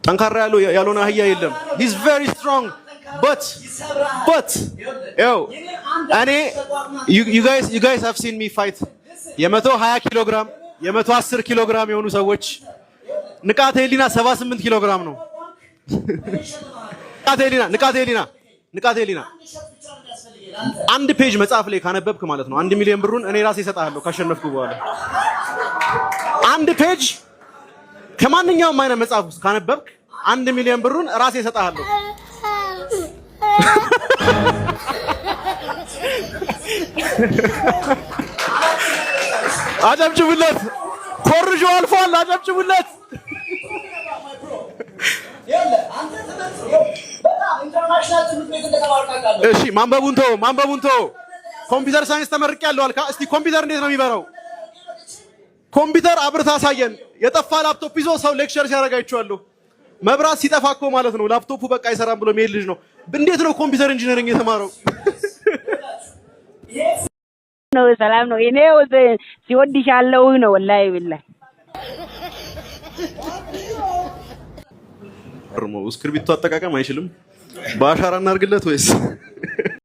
ጠንካራ ያልሆነ አህያ የለም he's very strong but yo እኔ you guys have seen me fight የ120 ኪሎ ግራም የ110 ኪሎ ግራም የሆኑ ሰዎች ንቃተ ህሊና 78 ኪሎ ግራም ነው ንቃተ ህሊና አንድ ፔጅ መጽሐፍ ላይ ካነበብክ ማለት ነው 1 ሚሊዮን ብሩን እኔ ራሴ እሰጣለሁ ካሸነፍኩ በኋላ አንድ ፔጅ ከማንኛውም አይነት መጽሐፍ ውስጥ ካነበብክ 1 ሚሊዮን ብሩን ራሴ እሰጣለሁ አጨብጭቡለት ኮርጆ አልፏል አጨብጭቡለት እሺ ማንበቡን ተው ኮምፒውተር ሳይንስ ተመርቄያለሁ አልካ እስቲ ኮምፒውተር እንዴት ነው የሚበራው ኮምፒውተር አብርታ አሳየን የጠፋ ላፕቶፕ ይዞ ሰው ሌክቸር ሲያደርግ አይቼዋለሁ መብራት ሲጠፋ እኮ ማለት ነው ላፕቶፑ በቃ አይሰራም ብሎ የሚሄድ ልጅ ነው እንዴት ነው ኮምፒውተር ኢንጂነሪንግ የተማረው ነው ሰላም ነው እኔ ሲወድሻለሁ ነው ወላሂ ቢላህ እስክሪብቶ አጠቃቀም አይችልም በአሻራ እናርግለት ወይስ